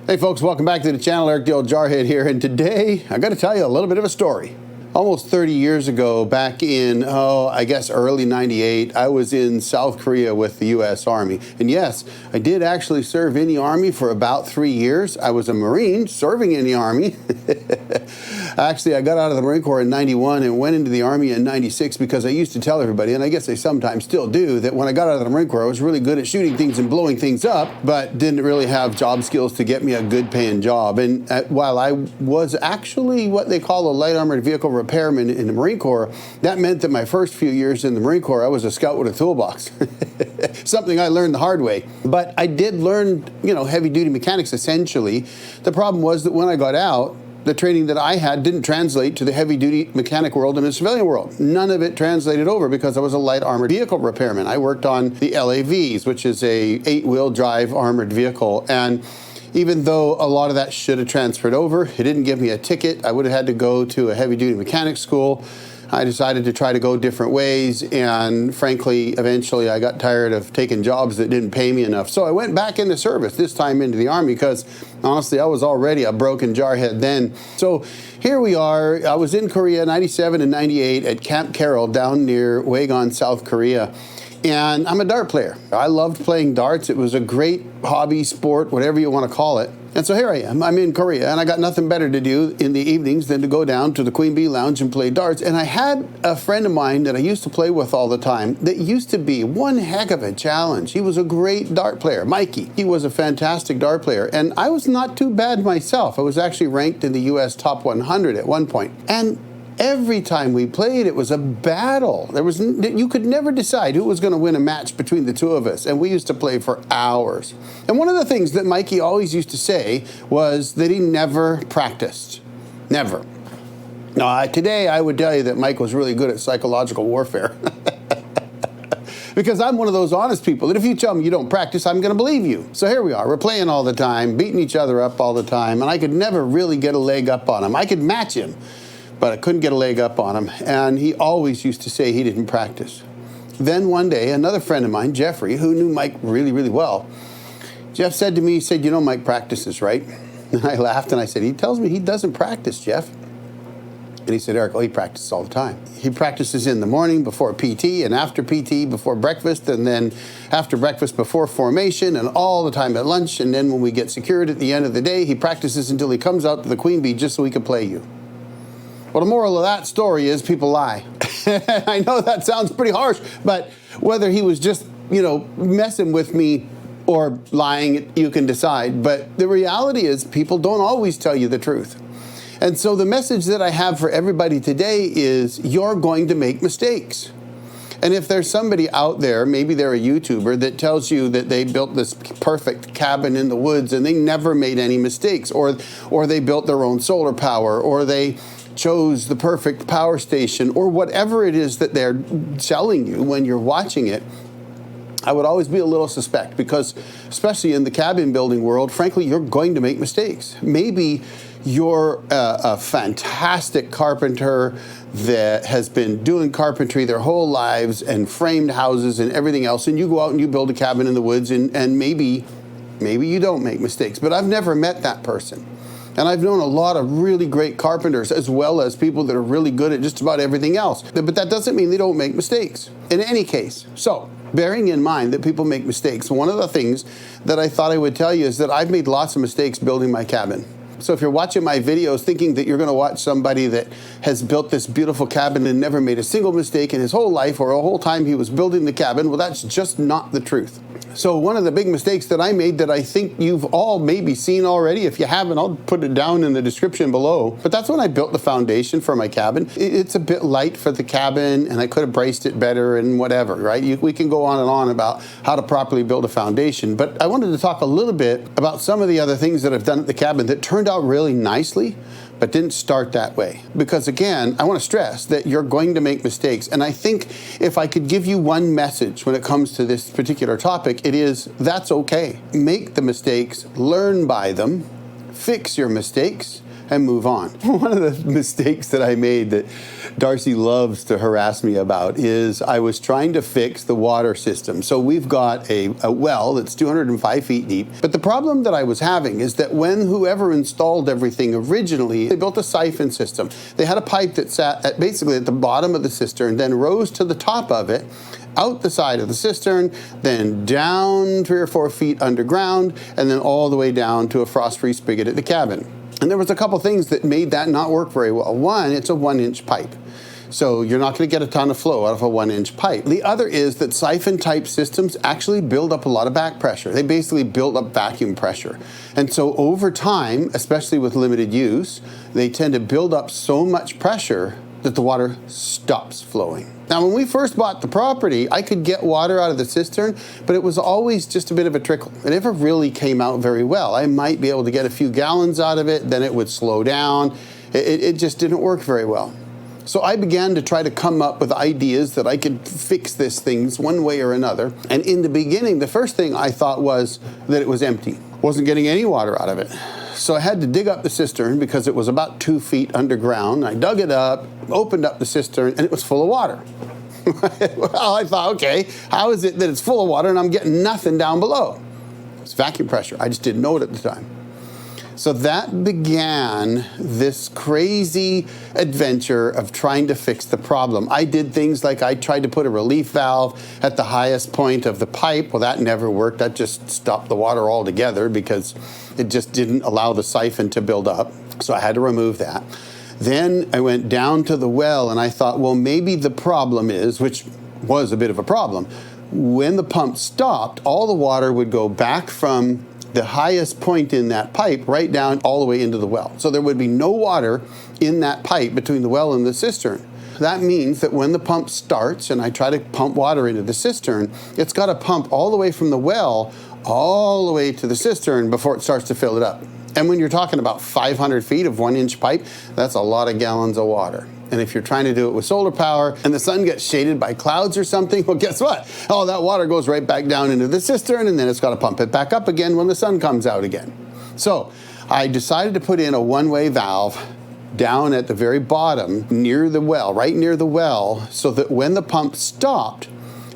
Hey folks, welcome back to the channel. Eric the old Jarhead here, and today I got to tell you a little bit of a story. Almost 30 years ago, back in, I guess early 98, I was in South Korea with the U.S. Army. And yes, I did actually serve in the Army for about 3 years. I was a Marine serving in the Army. Actually, I got out of the Marine Corps in 91 and went into the Army in 96 because I used to tell everybody, and I guess I sometimes still do, that when I got out of the Marine Corps, I was really good at shooting things and blowing things up, but didn't really have job skills to get me a good paying job. And while I was actually what they call a light armored vehicle repairman in the Marine Corps, that meant that my first few years in the Marine Corps, I was a scout with a toolbox. Something I learned the hard way. But I did learn, heavy duty mechanics essentially. The problem was that when I got out, the training that I had didn't translate to the heavy-duty mechanic world and the civilian world. None of it translated over because I was a light armored vehicle repairman. I worked on the LAVs, which is a 8-wheel drive armored vehicle. And even though a lot of that should have transferred over, it didn't give me a ticket. I would have had to go to a heavy-duty mechanic school. I decided to try to go different ways, and frankly, eventually I got tired of taking jobs that didn't pay me enough. So I went back into service, this time into the Army, because honestly, I was already a broken jarhead then. So here we are. I was in Korea, 97 and 98 at Camp Carroll down near Wagon, South Korea. And I'm a dart player. I loved playing darts. It was a great hobby, sport, whatever you want to call it. And so here I am. I'm in Korea, and I got nothing better to do in the evenings than to go down to the Queen Bee Lounge and play darts. And I had a friend of mine that I used to play with all the time that used to be one heck of a challenge. He was a great dart player, Mikey. He was a fantastic dart player, and I was not too bad myself. I was actually ranked in the U.S. top 100 at one point. And every time we played, it was a battle. You could never decide who was going to win a match between the two of us, and we used to play for hours. And one of the things that Mikey always used to say was that he never practiced. Never. Now, today I would tell you that Mike was really good at psychological warfare. Because I'm one of those honest people that if you tell me you don't practice, I'm going to believe you. So here we are. We're playing all the time, beating each other up all the time, and I could never really get a leg up on him. I could match him, but I couldn't get a leg up on him. And he always used to say he didn't practice. Then one day, another friend of mine, Jeffrey, who knew Mike really, really well, Jeff said to me, he said, Mike practices, right? And I laughed and I said, he tells me he doesn't practice, Jeff. And he said, Eric, he practices all the time. He practices in the morning before PT, and after PT before breakfast, and then after breakfast before formation, and all the time at lunch. And then when we get secured at the end of the day, he practices until he comes out to the Queen Bee just so he can play you. Well, the moral of that story is people lie. I know that sounds pretty harsh, but whether he was just, messing with me or lying, you can decide. But the reality is people don't always tell you the truth. And so the message that I have for everybody today is you're going to make mistakes. And if there's somebody out there, maybe they're a YouTuber, that tells you that they built this perfect cabin in the woods and they never made any mistakes, or they built their own solar power, or they chose the perfect power station, or whatever it is that they're selling you when you're watching it, I would always be a little suspect, because especially in the cabin building world, frankly, you're going to make mistakes. Maybe you're a fantastic carpenter that has been doing carpentry their whole lives and framed houses and everything else, and you go out and you build a cabin in the woods, and maybe you don't make mistakes. But I've never met that person. And I've known a lot of really great carpenters, as well as people that are really good at just about everything else. But that doesn't mean they don't make mistakes in any case. So, bearing in mind that people make mistakes, one of the things that I thought I would tell you is that I've made lots of mistakes building my cabin. So if you're watching my videos thinking that you're going to watch somebody that has built this beautiful cabin and never made a single mistake in his whole life or a whole time he was building the cabin, well, that's just not the truth. So one of the big mistakes that I made that I think you've all maybe seen already, if you haven't, I'll put it down in the description below. But that's when I built the foundation for my cabin. It's a bit light for the cabin, and I could have braced it better and whatever, right? We can go on and on about how to properly build a foundation. But I wanted to talk a little bit about some of the other things that I've done at the cabin that turned out really nicely, but didn't start that way. Because again, I want to stress that you're going to make mistakes. And I think if I could give you one message when it comes to this particular topic, it is that's okay. Make the mistakes, learn by them, fix your mistakes, and move on. One of the mistakes that I made that Darcy loves to harass me about is I was trying to fix the water system. So we've got a well that's 205 feet deep, but the problem that I was having is that when whoever installed everything originally, they built a siphon system. They had a pipe that sat basically at the bottom of the cistern, then rose to the top of it, out the side of the cistern, then down 3 or 4 feet underground, and then all the way down to a frost-free spigot at the cabin. And there was a couple things that made that not work very well. One, it's a 1-inch pipe. So you're not going to get a ton of flow out of a 1-inch pipe. The other is that siphon-type systems actually build up a lot of back pressure. They basically build up vacuum pressure. And so over time, especially with limited use, they tend to build up so much pressure that the water stops flowing. Now, when we first bought the property, I could get water out of the cistern, but it was always just a bit of a trickle. It never really came out very well. I might be able to get a few gallons out of it, then it would slow down. It just didn't work very well. So I began to try to come up with ideas that I could fix this thing one way or another. And in the beginning, the first thing I thought was that it was empty. Wasn't getting any water out of it. So I had to dig up the cistern because it was about 2 feet underground. I dug it up, opened up the cistern, and it was full of water. Well, I thought, okay, how is it that it's full of water and I'm getting nothing down below? It's vacuum pressure. I just didn't know it at the time. So that began this crazy adventure of trying to fix the problem. I did things like I tried to put a relief valve at the highest point of the pipe. Well, that never worked. That just stopped the water altogether because it just didn't allow the siphon to build up. So I had to remove that. Then I went down to the well and I thought, well, maybe the problem is, which was a bit of a problem, when the pump stopped, all the water would go back from the highest point in that pipe right down all the way into the well. So there would be no water in that pipe between the well and the cistern. That means that when the pump starts and I try to pump water into the cistern, it's got to pump all the way from the well all the way to the cistern before it starts to fill it up. And when you're talking about 500 feet of 1-inch pipe, that's a lot of gallons of water. And if you're trying to do it with solar power and the sun gets shaded by clouds or something, well, guess what? Oh, that water goes right back down into the cistern and then it's got to pump it back up again when the sun comes out again. So I decided to put in a one-way valve down at the very bottom near the well, right near the well, so that when the pump stopped,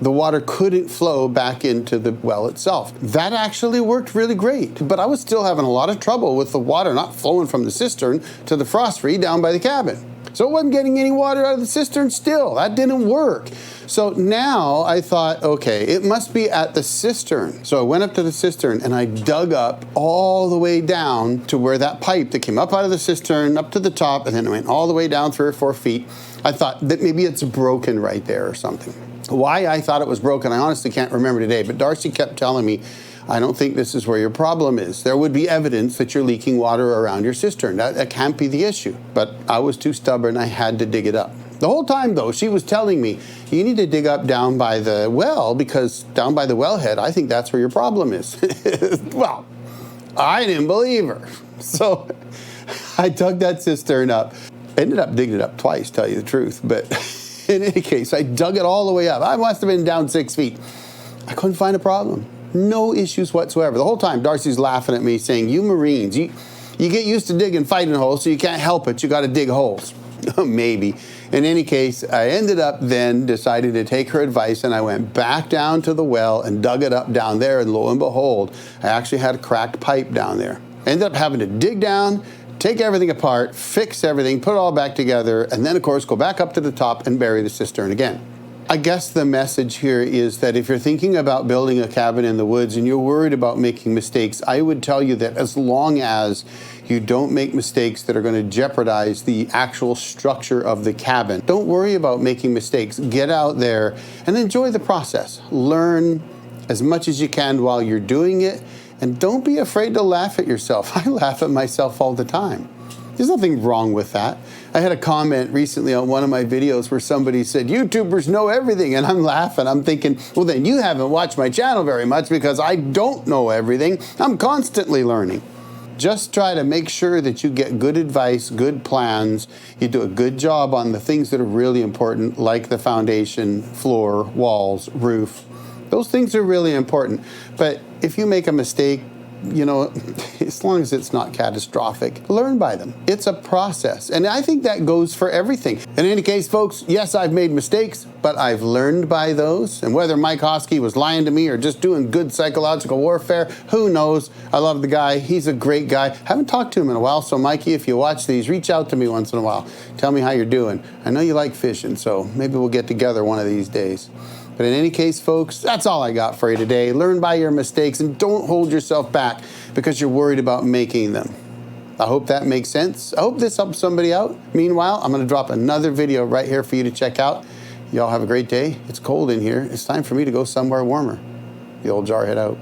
the water couldn't flow back into the well itself. That actually worked really great, but I was still having a lot of trouble with the water not flowing from the cistern to the frost-free down by the cabin. So it wasn't getting any water out of the cistern still. That didn't work. So now I thought, okay, it must be at the cistern. So I went up to the cistern and I dug up all the way down to where that pipe that came up out of the cistern, up to the top, and then it went all the way down 3 or 4 feet. I thought that maybe it's broken right there or something. Why I thought it was broken, I honestly can't remember today, but Darcy kept telling me, I don't think this is where your problem is. There would be evidence that you're leaking water around your cistern. That can't be the issue. But I was too stubborn, I had to dig it up. The whole time, though, she was telling me, you need to dig up down by the well, because down by the wellhead, I think that's where your problem is. Well, I didn't believe her. So I dug that cistern up. Ended up digging it up twice, tell you the truth. But in any case, I dug it all the way up. I must have been down 6 feet. I couldn't find a problem. No issues whatsoever. The whole time, Darcy's laughing at me saying, you Marines, you get used to digging fighting holes, so you can't help it. You got to dig holes. Maybe. In any case, I ended up then deciding to take her advice, and I went back down to the well and dug it up down there, and lo and behold, I actually had a cracked pipe down there. I ended up having to dig down, take everything apart, fix everything, put it all back together, and then, of course, go back up to the top and bury the cistern again. I guess the message here is that if you're thinking about building a cabin in the woods and you're worried about making mistakes, I would tell you that as long as you don't make mistakes that are going to jeopardize the actual structure of the cabin, don't worry about making mistakes. Get out there and enjoy the process. Learn as much as you can while you're doing it, and don't be afraid to laugh at yourself. I laugh at myself all the time. There's nothing wrong with that. I had a comment recently on one of my videos where somebody said, YouTubers know everything, and I'm laughing. I'm thinking, well, then you haven't watched my channel very much because I don't know everything. I'm constantly learning. Just try to make sure that you get good advice, good plans. You do a good job on the things that are really important, like the foundation, floor, walls, roof. Those things are really important. But if you make a mistake, you know, as long as it's not catastrophic, learn by them. It's a process. And I think that goes for everything. In any case, folks, yes, I've made mistakes, but I've learned by those. And whether Mike Hosky was lying to me or just doing good psychological warfare, who knows? I love the guy. He's a great guy. Haven't talked to him in a while, so Mikey, if you watch these, reach out to me once in a while. Tell me how you're doing. I know you like fishing, so maybe we'll get together one of these days. But in any case, folks, that's all I got for you today. Learn by your mistakes and don't hold yourself back because you're worried about making them. I hope that makes sense. I hope this helps somebody out. Meanwhile, I'm going to drop another video right here for you to check out. Y'all have a great day. It's cold in here. It's time for me to go somewhere warmer. The old Jarhead out.